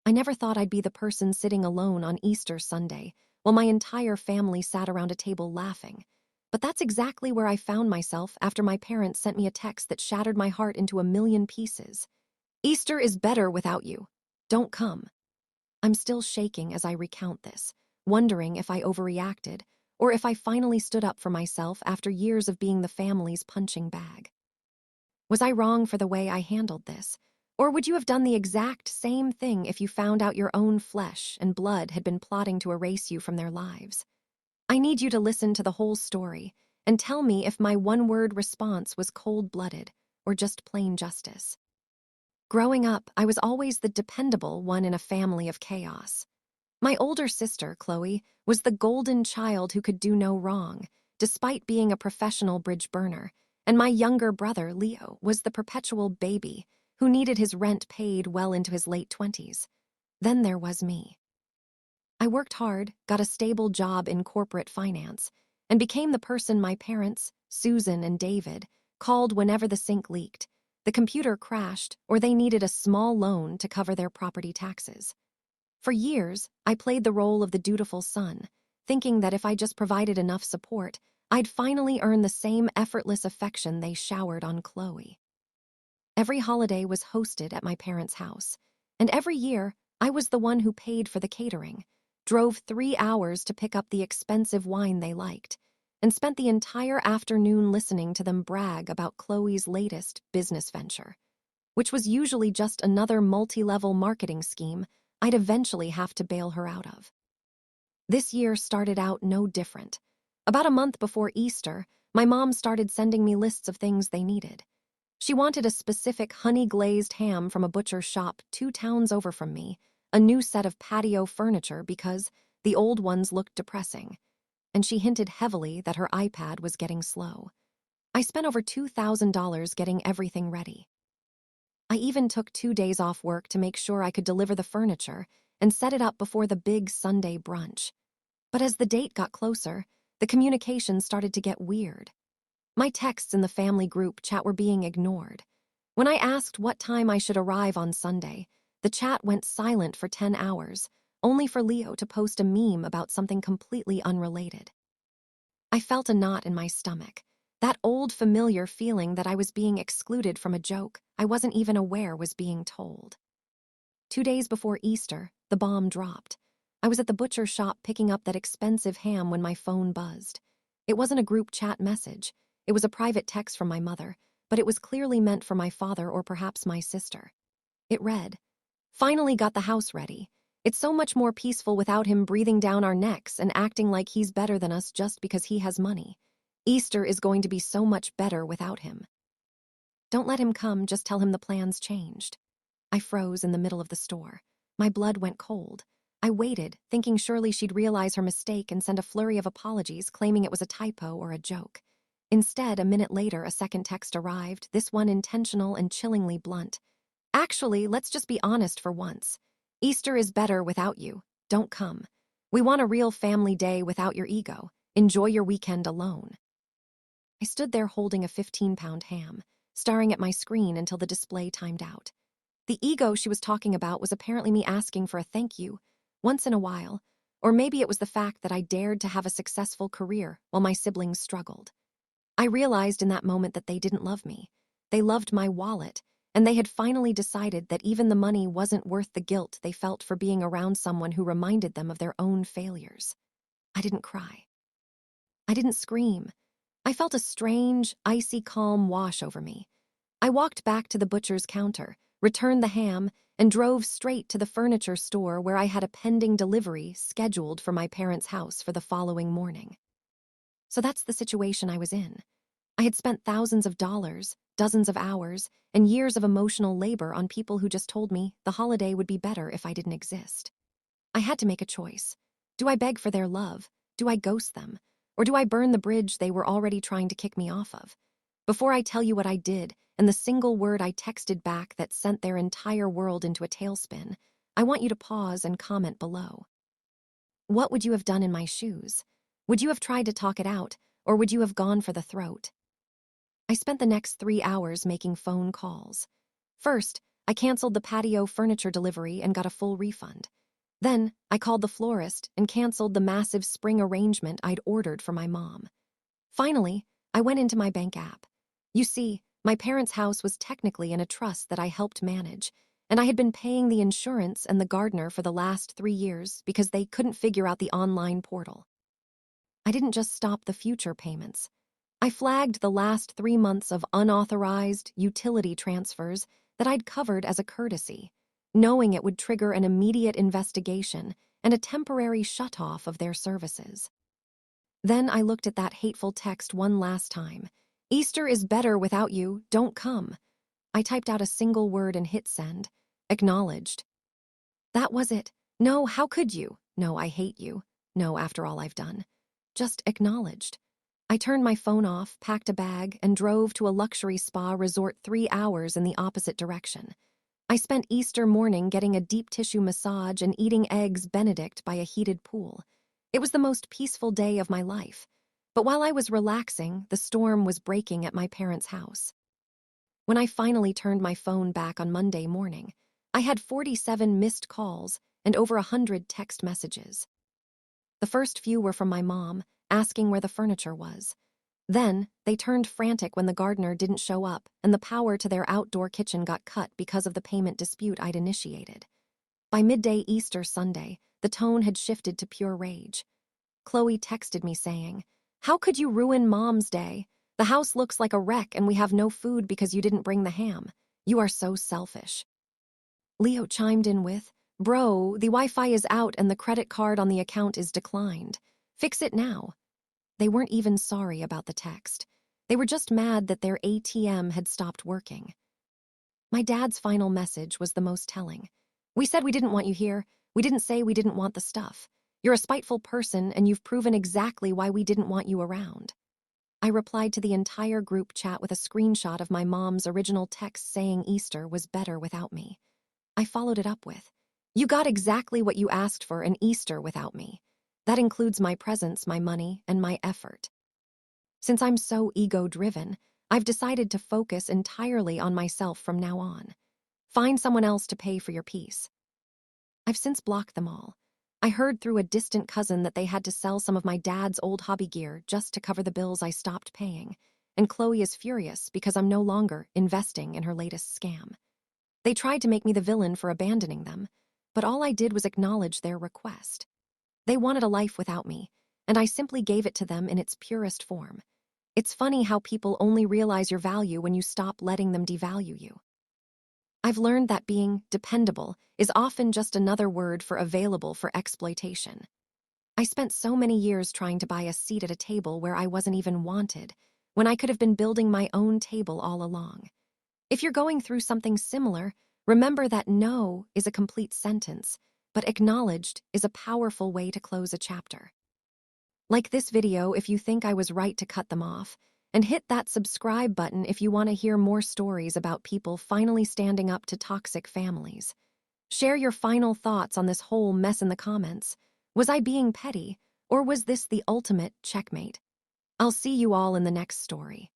I never thought I'd be the person sitting alone on Easter Sunday while my entire family sat around a table laughing. But that's exactly where I found myself after my parents sent me a text that shattered my heart into a million pieces. Easter is better without you. Don't come. I'm still shaking as I recount this, wondering if I overreacted or if I finally stood up for myself after years of being the family's punching bag. Was I wrong for the way I handled this? Or would you have done the exact same thing if you found out your own flesh and blood had been plotting to erase you from their lives? I need you to listen to the whole story and tell me if my one-word response was cold-blooded or just plain justice. Growing up, I was always the dependable one in a family of chaos. My older sister, Chloe, was the golden child who could do no wrong, despite being a professional bridge burner, and my younger brother, Leo, was the perpetual baby who needed his rent paid well into his late 20s. Then there was me. I worked hard, got a stable job in corporate finance, and became the person my parents, Susan and David, called whenever the sink leaked, the computer crashed, or they needed a small loan to cover their property taxes. For years, I played the role of the dutiful son, thinking that if I just provided enough support, I'd finally earn the same effortless affection they showered on Chloe. Every holiday was hosted at my parents' house, and every year, I was the one who paid for the catering, drove 3 hours to pick up the expensive wine they liked, and spent the entire afternoon listening to them brag about Chloe's latest business venture, which was usually just another multi-level marketing scheme I'd eventually have to bail her out of. This year started out no different. About a month before Easter, my mom started sending me lists of things they needed. She wanted a specific honey-glazed ham from a butcher's shop 2 towns over from me, a new set of patio furniture because the old ones looked depressing, and she hinted heavily that her iPad was getting slow. I spent over $2,000 getting everything ready. I even took 2 days off work to make sure I could deliver the furniture and set it up before the big Sunday brunch. But as the date got closer, the communication started to get weird. My texts in the family group chat were being ignored. When I asked what time I should arrive on Sunday, the chat went silent for 10 hours, only for Leo to post a meme about something completely unrelated. I felt a knot in my stomach, that old familiar feeling that I was being excluded from a joke I wasn't even aware was being told. 2 days before Easter, the bomb dropped. I was at the butcher shop picking up that expensive ham when my phone buzzed. It wasn't a group chat message. It was a private text from my mother, but it was clearly meant for my father or perhaps my sister. It read, "Finally got the house ready. It's so much more peaceful without him breathing down our necks and acting like he's better than us just because he has money. Easter is going to be so much better without him. Don't let him come, just tell him the plans changed." I froze in the middle of the store. My blood went cold. I waited, thinking surely she'd realize her mistake and send a flurry of apologies claiming it was a typo or a joke. Instead, a minute later, a second text arrived, this one intentional and chillingly blunt. "Actually, let's just be honest for once. Easter is better without you. Don't come. We want a real family day without your ego. Enjoy your weekend alone." I stood there holding a 15-pound ham, staring at my screen until the display timed out. The ego she was talking about was apparently me asking for a thank you, once in a while, or maybe it was the fact that I dared to have a successful career while my siblings struggled. I realized in that moment that they didn't love me. They loved my wallet, and they had finally decided that even the money wasn't worth the guilt they felt for being around someone who reminded them of their own failures. I didn't cry. I didn't scream. I felt a strange, icy calm wash over me. I walked back to the butcher's counter, returned the ham, and drove straight to the furniture store where I had a pending delivery scheduled for my parents' house for the following morning. So that's the situation I was in. I had spent thousands of dollars, dozens of hours, and years of emotional labor on people who just told me the holiday would be better if I didn't exist. I had to make a choice. Do I beg for their love? Do I ghost them? Or do I burn the bridge they were already trying to kick me off of? Before I tell you what I did, and the single word I texted back that sent their entire world into a tailspin, I want you to pause and comment below. What would you have done in my shoes? Would you have tried to talk it out, or would you have gone for the throat? I spent the next 3 hours making phone calls. First, I canceled the patio furniture delivery and got a full refund. Then, I called the florist and canceled the massive spring arrangement I'd ordered for my mom. Finally, I went into my bank app. You see, my parents' house was technically in a trust that I helped manage, and I had been paying the insurance and the gardener for the last 3 years because they couldn't figure out the online portal. I didn't just stop the future payments. I flagged the last 3 months of unauthorized utility transfers that I'd covered as a courtesy, knowing it would trigger an immediate investigation and a temporary shutoff of their services. Then I looked at that hateful text one last time. Easter is better without you, don't come. I typed out a single word and hit send. Acknowledged. That was it. No, how could you? No, I hate you. No, after all I've done. Just acknowledged. I turned my phone off, packed a bag, and drove to a luxury spa resort 3 hours in the opposite direction. I spent Easter morning getting a deep tissue massage and eating eggs Benedict by a heated pool. It was the most peaceful day of my life. But while I was relaxing, the storm was breaking at my parents' house. When I finally turned my phone back on Monday morning, I had 47 missed calls and over 100 text messages. The first few were from my mom, asking where the furniture was. Then, they turned frantic when the gardener didn't show up and the power to their outdoor kitchen got cut because of the payment dispute I'd initiated. By midday Easter Sunday, the tone had shifted to pure rage. Chloe texted me saying, "How could you ruin Mom's day? The house looks like a wreck and we have no food because you didn't bring the ham. You are so selfish." Leo chimed in with, "Bro, the Wi-Fi is out and the credit card on the account is declined. Fix it now." They weren't even sorry about the text. They were just mad that their ATM had stopped working. My dad's final message was the most telling. "We said we didn't want you here. We didn't say we didn't want the stuff. You're a spiteful person and you've proven exactly why we didn't want you around." I replied to the entire group chat with a screenshot of my mom's original text saying Easter was better without me. I followed it up with, "You got exactly what you asked for an Easter without me. That includes my presence, my money, and my effort. Since I'm so ego-driven, I've decided to focus entirely on myself from now on. Find someone else to pay for your peace." I've since blocked them all. I heard through a distant cousin that they had to sell some of my dad's old hobby gear just to cover the bills I stopped paying, and Chloe is furious because I'm no longer investing in her latest scam. They tried to make me the villain for abandoning them, but all I did was acknowledge their request. They wanted a life without me, and I simply gave it to them in its purest form. It's funny how people only realize your value when you stop letting them devalue you. I've learned that being dependable is often just another word for available for exploitation. I spent so many years trying to buy a seat at a table where I wasn't even wanted, when I could have been building my own table all along. If you're going through something similar, remember that no is a complete sentence, but acknowledged is a powerful way to close a chapter. Like this video if you think I was right to cut them off, and hit that subscribe button if you want to hear more stories about people finally standing up to toxic families. Share your final thoughts on this whole mess in the comments. Was I being petty, or was this the ultimate checkmate? I'll see you all in the next story.